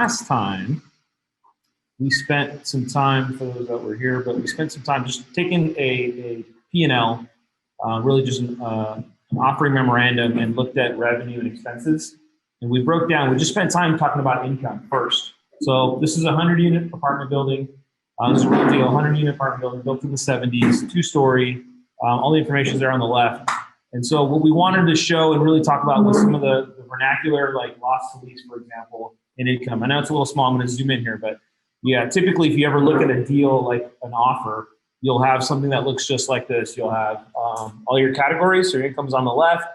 last time we spent some time, for those that were here, but we spent some time just taking a P&L, really just an operating memorandum, and looked at revenue and expenses. And we broke down, we just spent time talking about income first. So this is a 100-unit apartment building. This is a real deal, 100-unit apartment building built in the 70s, 2-story. All the information is there on the left. And so what we wanted to show and really talk about was some of the vernacular, like loss to lease, for example, and income. I know it's a little small, I'm going to zoom in here, but yeah, typically if you ever look at a deal like an offer, you'll have something that looks just like this. You'll have all your categories, so your income's on the left.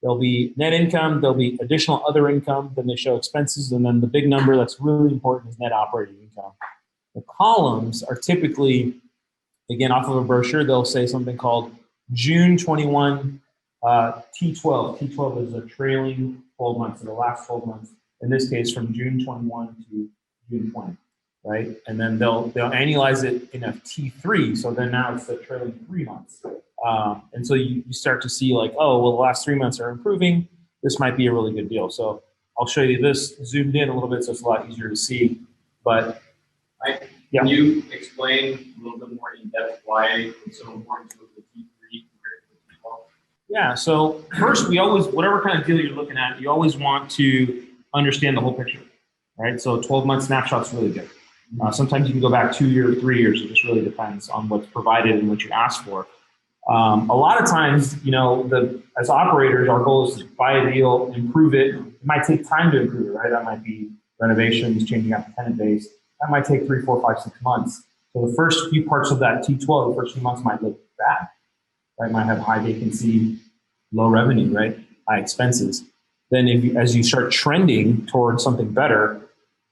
There'll be net income, there'll be additional other income, then they show expenses, and then the big number that's really important is net operating income. The columns are typically, again, off of a brochure, they'll say something called June 21 T12. T12 is a trailing 12 months, so the last 12 months, in this case from June 21 to June 20, right? And then they'll annualize it in a T3, so then now it's the trailing 3 months. And so you start to see like, oh, well, the last 3 months are improving. This might be a really good deal. So I'll show you this zoomed in a little bit so it's a lot easier to see. But can you explain a little bit more in depth why it's so important to look at the T3 compared to the T12? Yeah, so first we always, whatever kind of deal you're looking at, you always want to understand the whole picture, right? So 12-month snapshot's really good. Sometimes you can go back 2 years, 3 years. It just really depends on what's provided and what you ask for. A lot of times, you know, as operators, our goal is to buy a deal, improve it. It might take time to improve it, right? That might be renovations, changing out the tenant base. That might take 3, 4, 5, 6 months. So the first few parts of that T12, the first few months might look bad, right? Might have high vacancy, low revenue, right? High expenses. Then as you start trending towards something better,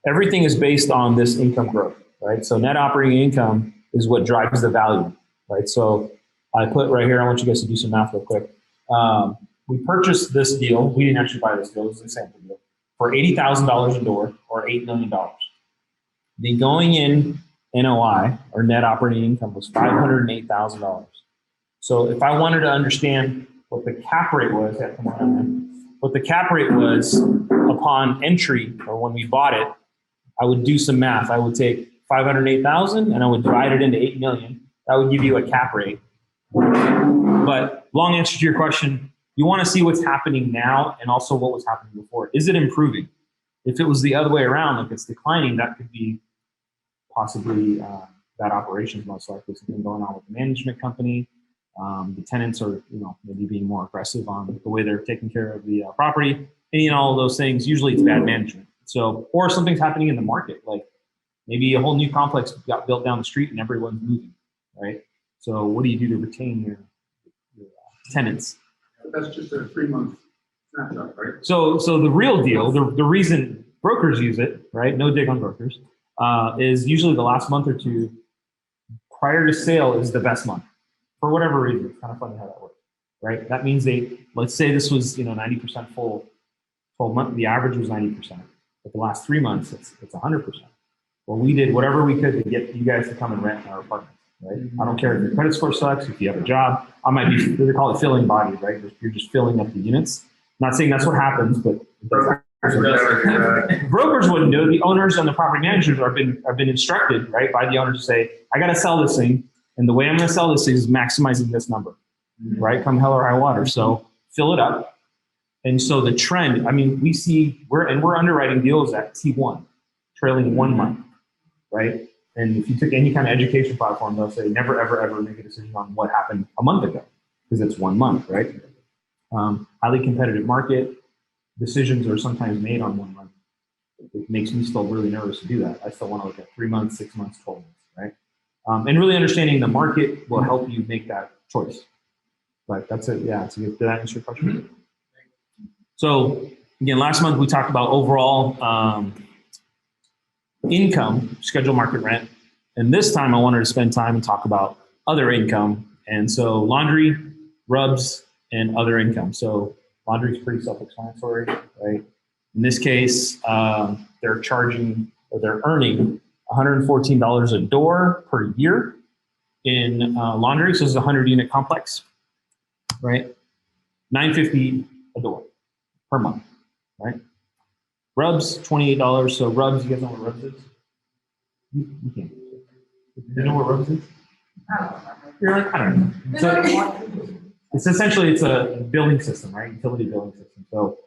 everything is based on this income growth, right? So net operating income is what drives the value, right? So I put right here, I want you guys to do some math real quick. We purchased this deal. We didn't actually buy this deal. This is a sample deal for $80,000 a door or $8 million. The going in NOI or net operating income was $508,000. So if I wanted to understand what the cap rate was, what the cap rate was upon entry or when we bought it, I would do some math. I would take 508,000 and I would divide it into 8 million. That would give you a cap rate. But long answer to your question, you want to see what's happening now and also what was happening before. Is it improving? If it was the other way around, like it's declining, that could be possibly bad operations, most likely. Something going on with the management company. The tenants are, you know, maybe being more aggressive on the way they're taking care of the property. Any and all of those things, usually it's bad management. So, or something's happening in the market, like maybe a whole new complex got built down the street and everyone's moving, right? So what do you do to retain your tenants? That's just a 3-month snapshot, right? So the real deal, the reason brokers use it, right? No dig on brokers, is usually the last month or two prior to sale is the best month for whatever reason. It's kind of funny how that works, right? That means let's say this was, you know, 90% full, 12 month, the average was 90%. But the last 3 months, it's 100%. Well, we did whatever we could to get you guys to come and rent in our apartments, right? I don't care if your credit score sucks, if you have a job. I might be, they call it filling bodies, right? You're just filling up the units. I'm not saying that's what happens, but it does. Brokers wouldn't do it. The owners and the property managers have been instructed, right, by the owner to say, I got to sell this thing, and the way I'm going to sell this thing is maximizing this number, right? Come hell or high water. So fill it up. And so the trend, I mean, we see, we're underwriting deals at T1, trailing 1 month, right? And if you took any kind of education platform, they'll say never, ever, ever make a decision on what happened a month ago, because it's 1 month, right? Highly competitive market, decisions are sometimes made on 1 month. It makes me still really nervous to do that. I still want to look at 3 months, 6 months, 12 months, right? And really understanding the market will help you make that choice. But that's it. Yeah, did that answer your question? So again, last month we talked about overall income, scheduled market rent. And this time I wanted to spend time and talk about other income. And so laundry, rubs, and other income. So laundry is pretty self-explanatory, right? In this case, they're charging, or they're earning $114 a door per year in laundry. So this is a 100-unit complex, right? $950 a door per month, right? Rubs, $28. So Rubs, you guys know what Rubs is? You can't. You know what Rubs is? You're like, I don't know. So it's essentially, it's a billing system, right? Utility billing system. So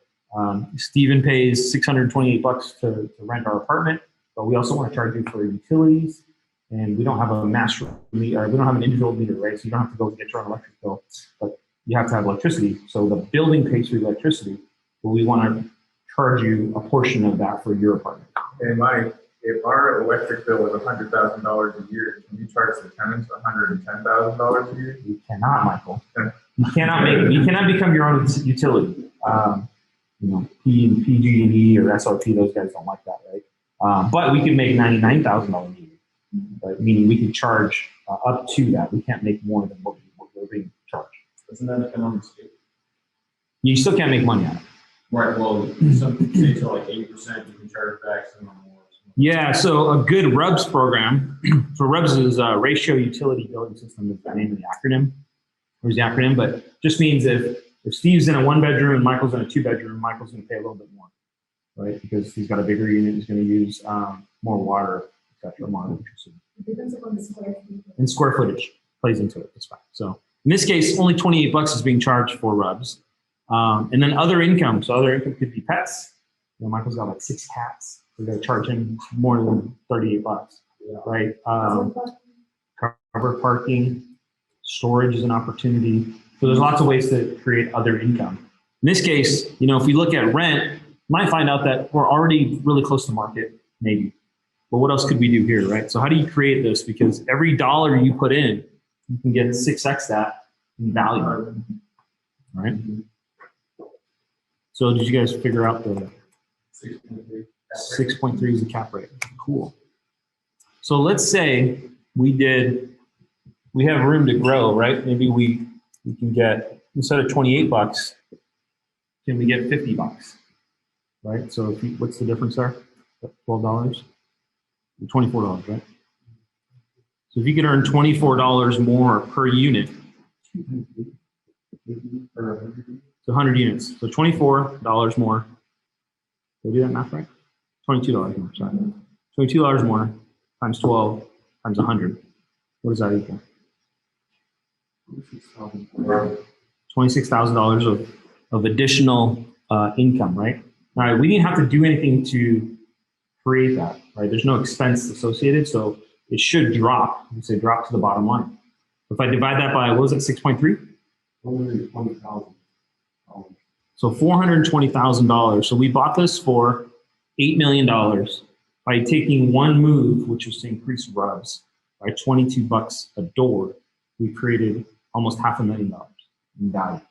Steven pays $628 to rent our apartment, but we also want to charge you for utilities, and we don't have a master meter, or we don't have an individual meter, right? So you don't have to go get your own electric bill, but you have to have electricity. So the building pays for the electricity, but we want to charge you a portion of that for your apartment. Hey, Mike, if our electric bill is $100,000 a year, can you charge the tenants $110,000 a year? You cannot, Michael. You cannot become your own utility. PG&E or SRP, those guys don't like that, right? But we can make $99,000 a year, right? Meaning we can charge up to that. We can't make more than what we're being charged. Isn't that economic scale? You still can't make money on it. Right, well, some say to like 80%, you can charge back some more. Yeah, so a good RUBS program, so RUBS is Ratio Utility Billing System, is the name of the acronym. There's the acronym, but just means if Steve's in a 1-bedroom and Michael's in a 2-bedroom, Michael's going to pay a little bit more, right? Because he's got a bigger unit, he's going to use more water, etc., more electricity. And square footage plays into it. That's fine. So in this case, only $28 is being charged for RUBS. And then other income. So other income could be pets. Michael's got like 6 cats. We're going to charge him more than $38, right? Cover parking, storage is an opportunity. So there's lots of ways to create other income. In this case, if we look at rent, you might find out that we're already really close to market, maybe. But what else could we do here, right? So how do you create this? Because every dollar you put in, you can get 6x that in value, right? So did you guys figure out the 6.3 is the cap rate? Cool. So let's say we have room to grow, right? Maybe we can get, instead of $28, can we get $50, right? So what's the difference there? $12? $24, right? So if you could earn $24 more per unit, so 100 units, so $24 more. Did I do that math right? $22 more, sorry. $22 more times 12 times 100. What does that equal? $26,000 of additional income, right? All right, we didn't have to do anything to create that, right? There's no expense associated, so it should drop. You say drop to the bottom line. If I divide that by, what was it, 6.3? $420,000. So $420,000. So we bought this for $8 million by taking one move, which was to increase RUBS by $22 a door. We created almost $500,000 in value,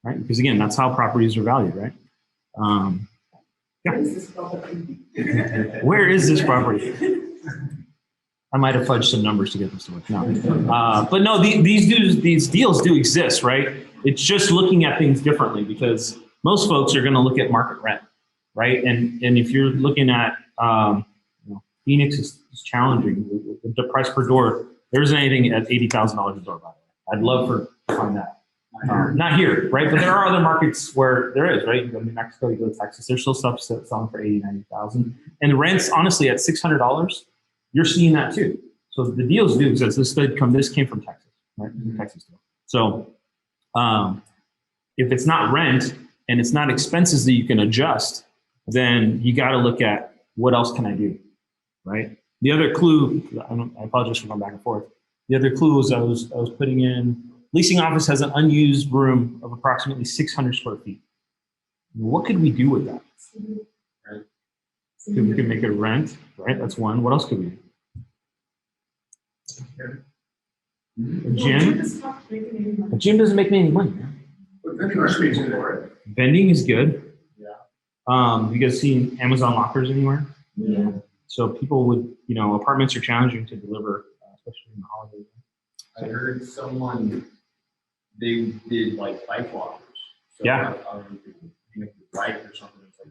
right? Because again, that's how properties are valued, right? Where is this property? I might have fudged some numbers to get this to work. No, but no, these deals do exist, right? It's just looking at things differently, because most folks are going to look at market rent, right? And if you're looking at Phoenix is challenging. The price per door, there isn't anything at $80,000 a door, by the way. I'd love to find that. Not here, right? But there are other markets where there is, right? You go to New Mexico, you go to Texas. There's still stuff selling for $80,000, $90,000. And the rents, honestly, at $600, you're seeing that too. So the deals do exist. This came from Texas, right? Texas deal. So if it's not rent and it's not expenses that you can adjust, then you got to look at what else can I do, right? The other clue, I apologize for going back and forth. The other clue was I was putting in, leasing office has an unused room of approximately 600 square feet. What could we do with that? Right? We could make it rent, right? That's one. What else could we do? A gym? A gym doesn't make me any money. But vending machines in there, right? Vending is good. Yeah. You guys seen Amazon lockers anywhere? Yeah. So people would, apartments are challenging to deliver, especially in the holidays. I heard someone, they did like bike lockers. So Yeah. Like, you make the bike or something. It's like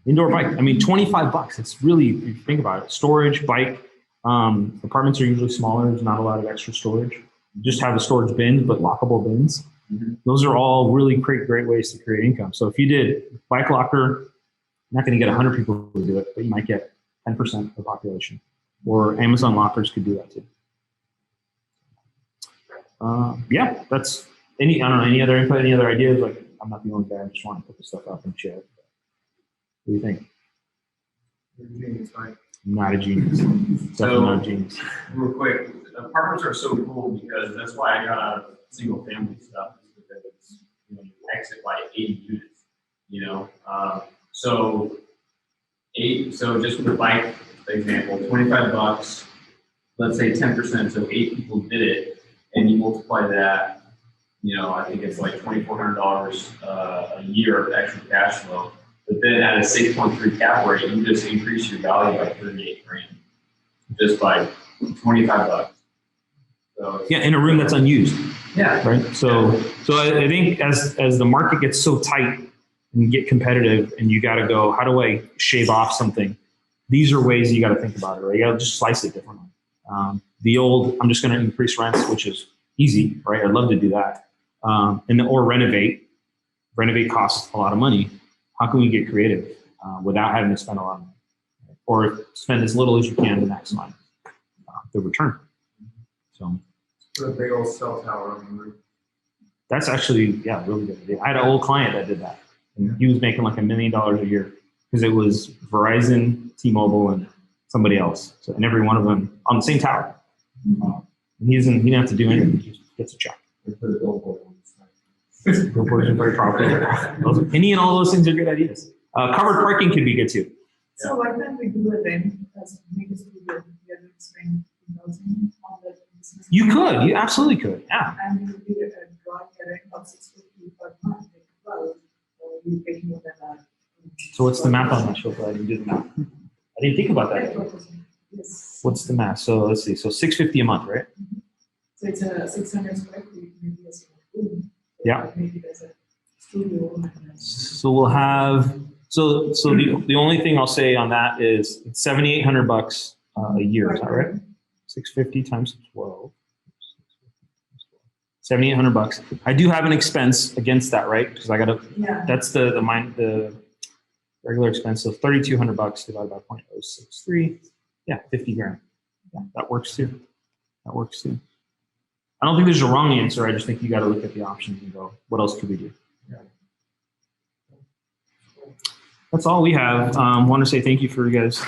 Indoor bike. I mean, $25. It's really, if you think about it, storage, bike. Apartments are usually smaller. There's not a lot of extra storage. You just have a storage bin, but lockable bins. Those are all really great ways to create income. So if you did bike locker, not going to get 100 people to do it, but you might get 10% of the population. Or Amazon lockers could do that too. Yeah, that's I don't know, any other input, any other ideas? Like, I'm not the only guy, I just want to put this stuff up and share. What do you think? I'm not a genius. Definitely not a genius. Real quick, apartments are so cool because that's why I got out of single family stuff, because it's, you exit by 80 units, so just with the bike example, $25, let's say 10%, so 8 people did it, and you multiply that, I think it's like $2,400 a year of extra cash flow. But then at a 6.3 cap rate, you just increase your value by 38 grand just by $25. So Yeah, in a room that's unused. Yeah. Right. So I think as the market gets so tight and get competitive, and you got to go, how do I shave off something? These are ways you got to think about it. Right. You got to just slice it differently. The old, I'm just going to increase rents, which is easy, right? I'd love to do that. Or renovate. Renovate costs a lot of money. How can we get creative without having to spend a lot of money, or spend as little as you can to maximize the return? So, Put a big old cell tower on the roof. That's actually, really good idea. I had an old client that did that, and he was making like $1 million a year because it was Verizon, T-Mobile, and somebody else. So, and every one of them on the same tower. And he didn't have to do anything. He just gets a check. Billboards are very popular. Any and all those things are good ideas. Covered parking could be good too. So why can't we do a rent as make a studio? We are going to spend 2,000 on that. You could. You absolutely could. Yeah. And you would be drawing a rent of 650 per month, like 12, or you pay more than that. So what's the math on that? Show I didn't do the math. I didn't think about that. Yes. What's the math? So let's see. So $650 a month, right? So it's a 600 square feet, maybe a single room. Yeah. Maybe there's a studio. And So we'll have. So the only thing I'll say on that is it's $7,800 a year. Is that right? 650 times 12. $7,800. I do have an expense against that, right? Because I got to. yeah. That's the regular expense of $3,200 divided by 0.063. Yeah, 50 grand. Yeah, that works too. That works too. I don't think there's a wrong answer. I just think you got to look at the options and go, what else could we do? Yeah. That's all we have. Want to say thank you for you guys